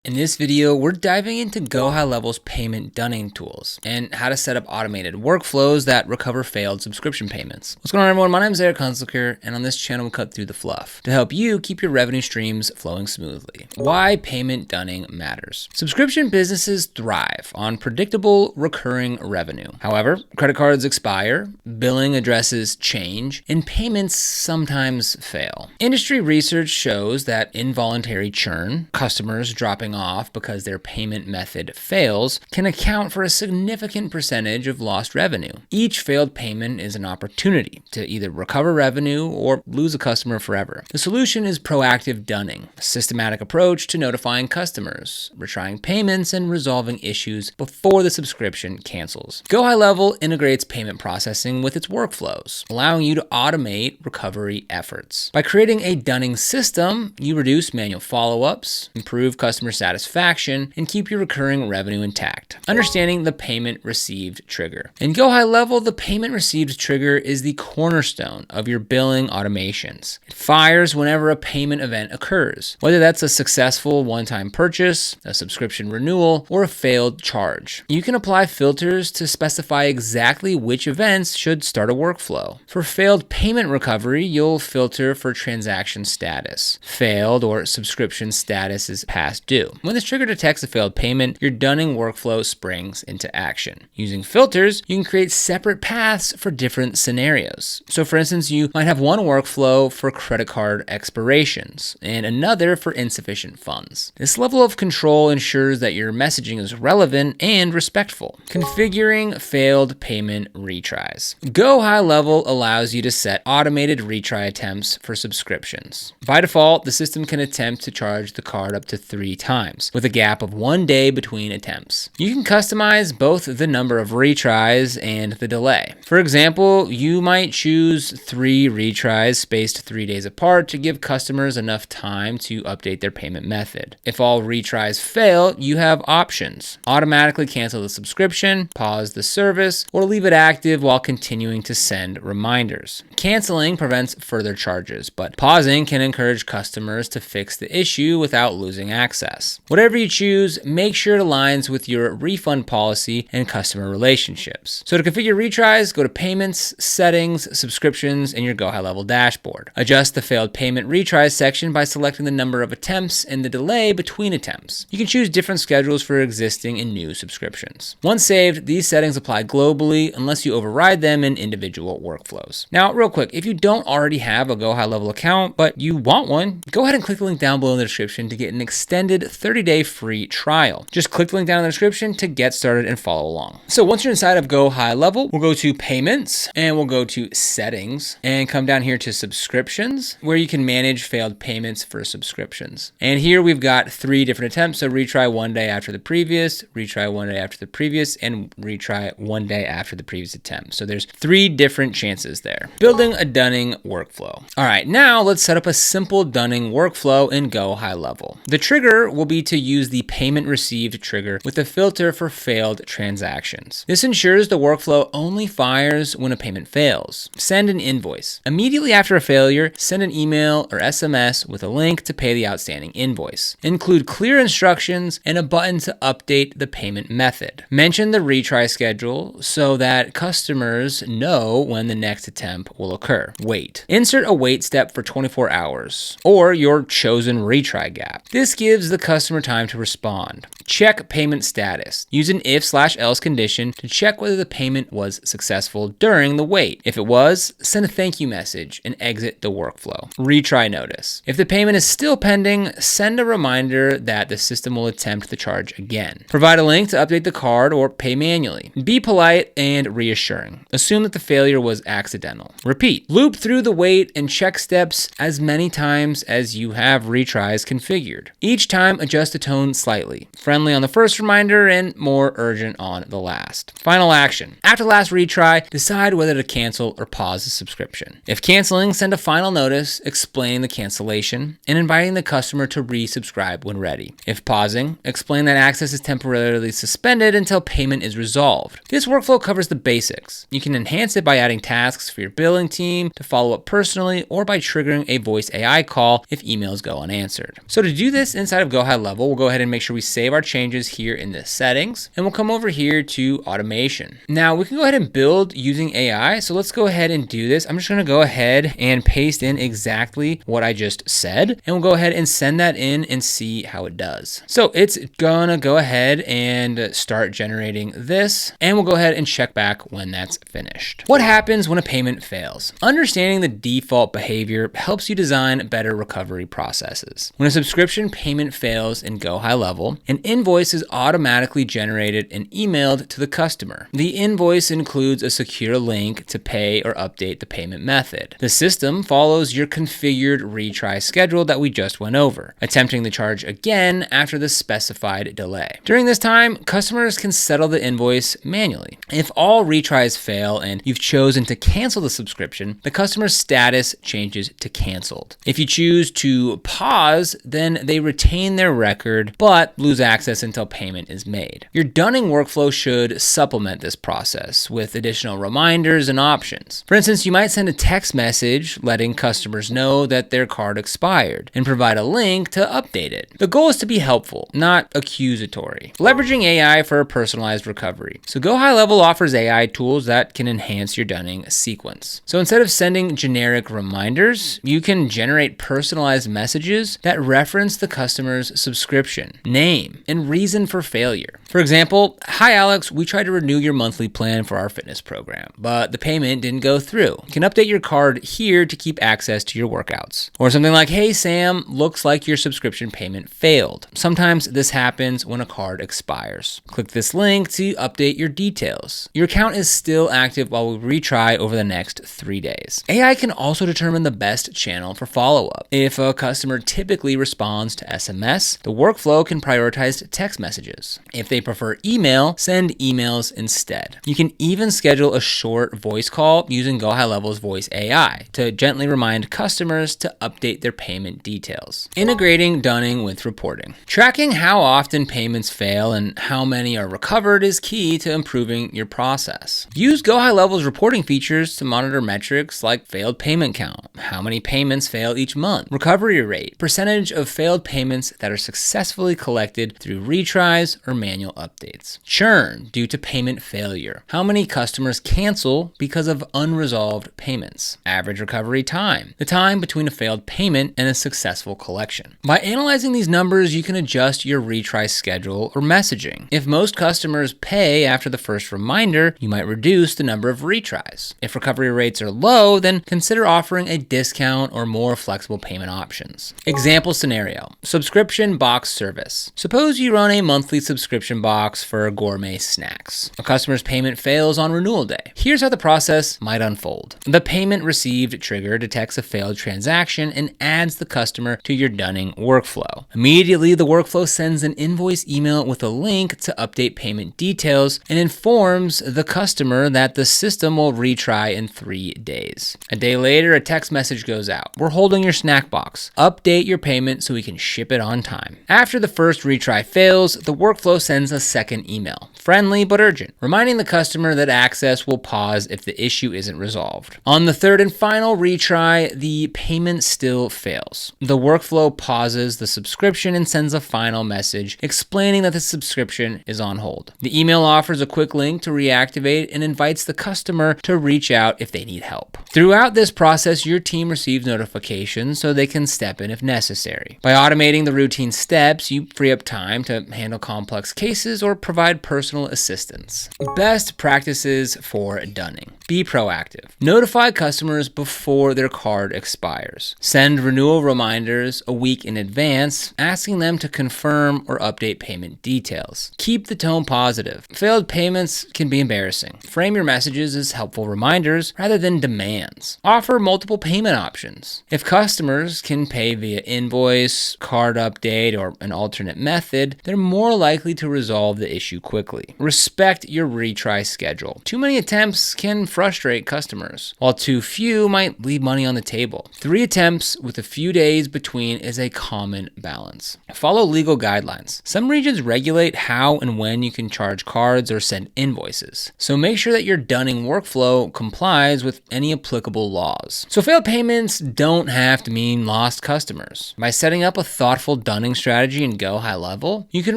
In this video, we're diving into GoHighLevel's payment dunning tools and how to set up automated workflows that recover failed subscription payments. What's going on, everyone? My name is Eric Hunzlicker, and on this channel, we cut through the fluff to help you keep your revenue streams flowing smoothly. Why payment dunning matters. Subscription businesses thrive on predictable, recurring revenue. However, credit cards expire, billing addresses change, and payments sometimes fail. Industry research shows that involuntary churn, customers dropping off because their payment method fails, can account for a significant percentage of lost revenue. Each failed payment is an opportunity to either recover revenue or lose a customer forever. The solution is proactive dunning, a systematic approach to notifying customers, retrying payments, and resolving issues before the subscription cancels. GoHighLevel integrates payment processing with its workflows, allowing you to automate recovery efforts. By creating a dunning system, you reduce manual follow-ups, improve customer satisfaction, and keep your recurring revenue intact. Understanding the payment received trigger. In GoHighLevel, the payment received trigger is the cornerstone of your billing automations. It fires whenever a payment event occurs, whether that's a successful one-time purchase, a subscription renewal, or a failed charge. You can apply filters to specify exactly which events should start a workflow. For failed payment recovery, you'll filter for transaction status. Failed or subscription status is past due. When this trigger detects a failed payment, your dunning workflow springs into action. Using filters, you can create separate paths for different scenarios. So for instance, you might have one workflow for credit card expirations and another for insufficient funds. This level of control ensures that your messaging is relevant and respectful. Configuring failed payment retries. GoHighLevel allows you to set automated retry attempts for subscriptions. By default, the system can attempt to charge the card up to 3 times, with a gap of 1 day between attempts. You can customize both the number of retries and the delay. For example, you might choose 3 retries spaced 3 days apart to give customers enough time to update their payment method. If all retries fail, you have options. Automatically cancel the subscription, pause the service, or leave it active while continuing to send reminders. Canceling prevents further charges, but pausing can encourage customers to fix the issue without losing access. Whatever you choose, make sure it aligns with your refund policy and customer relationships. So to configure retries, go to Payments, Settings, Subscriptions, and your GoHighLevel dashboard. Adjust the failed payment retries section by selecting the number of attempts and the delay between attempts. You can choose different schedules for existing and new subscriptions. Once saved, these settings apply globally unless you override them in individual workflows. Now, real quick, if you don't already have a GoHighLevel account, but you want one, go ahead and click the link down below in the description to get an extended 30-day free trial. Just click the link down in the description to get started and follow along. So once you're inside of GoHighLevel, we'll go to Payments and we'll go to Settings and come down here to Subscriptions, where you can manage failed payments for subscriptions. And here we've got 3 different attempts. So retry 1 day after the previous, retry 1 day after the previous, and retry 1 day after the previous attempt. So there's 3 different chances there. Building a dunning workflow. All right, now let's set up a simple dunning workflow in GoHighLevel. The trigger will be to use the payment received trigger with a filter for failed transactions. This ensures the workflow only fires when a payment fails. Send an invoice. Immediately after a failure, send an email or SMS with a link to pay the outstanding invoice. Include clear instructions and a button to update the payment method. Mention the retry schedule so that customers know when the next attempt will occur. Wait. Insert a wait step for 24 hours or your chosen retry gap. This gives the customer time to respond. Check payment status. Use an if/else condition to check whether the payment was successful during the wait. If it was, send a thank you message and exit the workflow. Retry notice. If the payment is still pending, send a reminder that the system will attempt the charge again. Provide a link to update the card or pay manually. Be polite and reassuring. Assume that the failure was accidental. Repeat. Loop through the wait and check steps as many times as you have retries configured. Each time, adjust the tone slightly. friendly on the first reminder and more urgent on the last. Final action. After the last retry, decide whether to cancel or pause the subscription. If canceling, send a final notice explaining the cancellation and inviting the customer to resubscribe when ready. If pausing, explain that access is temporarily suspended until payment is resolved. This workflow covers the basics. You can enhance it by adding tasks for your billing team to follow up personally or by triggering a voice AI call if emails go unanswered. So to do this inside of GoHighLevel, we'll go ahead and make sure we save our changes here in the settings, and we'll come over here to automation. Now we can go ahead and build using AI. So let's go ahead and do this. I'm just going to go ahead and paste in exactly what I just said, and we'll go ahead and send that in and see how it does. So it's gonna go ahead and start generating this, and we'll go ahead and check back when that's finished. What happens when a payment fails? Understanding the default behavior helps you design better recovery processes. When a subscription payment fails in GoHighLevel, an invoice is automatically generated and emailed to the customer. The invoice includes a secure link to pay or update the payment method. The system follows your configured retry schedule that we just went over, attempting the charge again after the specified delay. During this time, customers can settle the invoice manually. If all retries fail and you've chosen to cancel the subscription, the customer's status changes to canceled. If you choose to pause, then they retain their record but lose access until payment is made. Your dunning workflow should supplement this process with additional reminders and options. For instance, you might send a text message letting customers know that their card expired and provide a link to update it. The goal is to be helpful, not accusatory. Leveraging AI for a personalized recovery. So GoHighLevel offers AI tools that can enhance your dunning sequence. So instead of sending generic reminders, you can generate personalized messages that reference the customer's subscription, name, and reason for failure. For example, "Hi Alex, we tried to renew your monthly plan for our fitness program, but the payment didn't go through. You can update your card here to keep access to your workouts." Or something like, "Hey Sam, looks like your subscription payment failed. Sometimes this happens when a card expires. Click this link to update your details. Your account is still active while we retry over the next 3 days." AI can also determine the best channel for follow-up. If a customer typically responds to SMS, the workflow can prioritize text messages. If they prefer email, send emails instead. You can even schedule a short voice call using GoHighLevel's voice AI to gently remind customers to update their payment details. Integrating dunning with reporting. Tracking how often payments fail and how many are recovered is key to improving your process. Use GoHighLevel's reporting features to monitor metrics like failed payment count, how many payments fail each month, recovery rate, percentage of failed payments that are successfully collected through retries or manual updates. Churn due to payment failure, how many customers cancel because of unresolved payments. Average recovery time, the time between a failed payment and a successful collection. By analyzing these numbers, you can adjust your retry schedule or messaging. If most customers pay after the first reminder, you might reduce the number of retries. If recovery rates are low, then consider offering a discount or more flexible payment options. Example scenario, subscription box service. Suppose you run a monthly subscription box for gourmet snacks. A customer's payment fails on renewal day. Here's how the process might unfold. The payment received trigger detects a failed transaction and adds the customer to your dunning workflow. Immediately, the workflow sends an invoice email with a link to update payment details and informs the customer that the system will retry in 3 days. A day later, a text message goes out. "We're holding your snack box. Update your payment so we can ship it on time." After the first retry fails, the workflow sends a second email, friendly but urgent, reminding the customer that access will pause if the issue isn't resolved. On the third and final retry, the payment still fails. The workflow pauses the subscription and sends a final message explaining that the subscription is on hold. The email offers a quick link to reactivate and invites the customer to reach out if they need help. Throughout this process, your team receives notifications so they can step in if necessary. By automating the routine steps, you free up time to handle complex cases or provide personal assistance. Best practices for dunning. Be proactive. Notify customers before their card expires. Send renewal reminders a week in advance, asking them to confirm or update payment details. Keep the tone positive. Failed payments can be embarrassing. Frame your messages as helpful reminders rather than demands. Offer multiple payment options. If customers can pay via invoice, card update, or an alternate method, method, they're more likely to resolve the issue quickly. Respect your retry schedule. Too many attempts can frustrate customers, while too few might leave money on the table. 3 attempts with a few days between is a common balance. Follow legal guidelines. Some regions regulate how and when you can charge cards or send invoices, so make sure that your dunning workflow complies with any applicable laws. So failed payments don't have to mean lost customers. By setting up a thoughtful dunning strategy in GoHighLevel, you can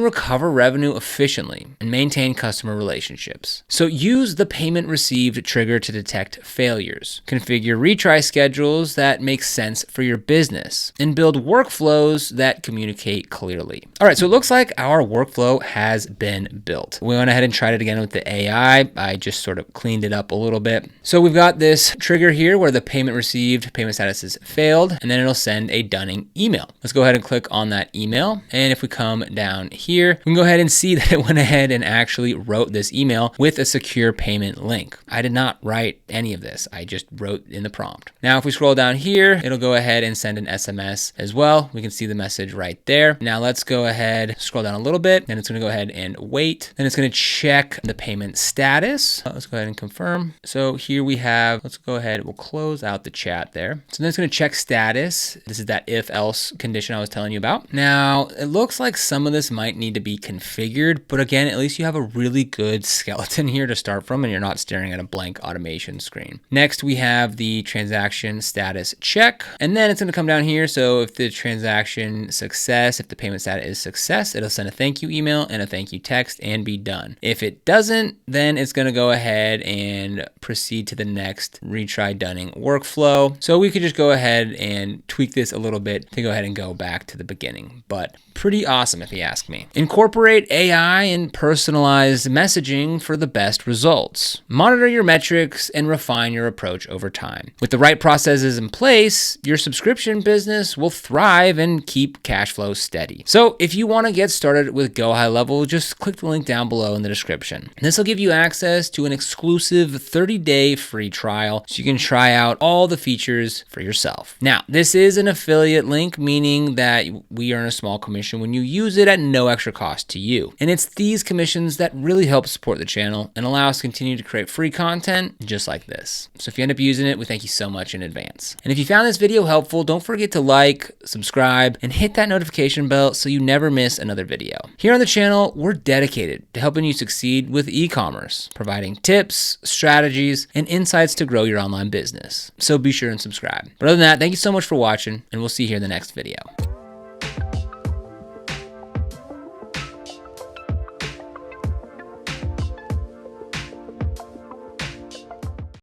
recover revenue efficiently and maintain customer relationships. So use the payment received trigger to detect failures. Configure retry schedules that make sense for your business and build workflows that communicate clearly. All right, so it looks like our workflow has been built. We went ahead and tried it again with the AI. I just sort of cleaned it up a little bit. So we've got this trigger here where the payment received, payment status is failed, and then it'll send a dunning email. Let's go ahead and click on that email. And if we come down here, we can go ahead and see that it went ahead and actually wrote this email with a secure payment link. I did not write any of this. I just wrote in the prompt. Now, if we scroll down here, it'll go ahead and send an SMS as well. We can see the message right there. Now let's go ahead, scroll down a little bit, and it's going to go ahead and wait. Then it's going to check the payment status. Let's go ahead and confirm. So here we have, let's go ahead, we'll close out the chat there. So then it's going to check status. This is that if else condition I was telling you about. Now it looks like some of this might need to be configured, but again, at least you have a really good skeleton here to start from and you're not staring at a blank automation screen. Next, we have the transaction status check, and then it's going to come down here. So if the transaction success, if the payment status is success, it'll send a thank you email and a thank you text and be done. If it doesn't, then it's going to go ahead and proceed to the next retry dunning workflow. So we could just go ahead and tweak this a little bit to go ahead and go back to the beginning, but pretty awesome if you ask me. Incorporate AI and personalized messaging for the best results. Monitor your metrics and refine your approach over time. With the right processes in place, your subscription business will thrive and keep cash flow steady. So if you want to get started with GoHighLevel, just click the link down below in the description. This will give you access to an exclusive 30-day free trial so you can try out all the features for yourself. Now, this is an affiliate link, meaning that we earn a small commission when you use it at no extra cost to you. And it's these commissions that really help support the channel and allow us to continue to create free content just like this. So if you end up using it, we thank you so much in advance. And if you found this video helpful, don't forget to like, subscribe, and hit that notification bell so you never miss another video. Here on the channel, we're dedicated to helping you succeed with e-commerce, providing tips, strategies, and insights to grow your online business. So be sure and subscribe. But other than that, thank you so much for watching, and we'll see you here in the next video.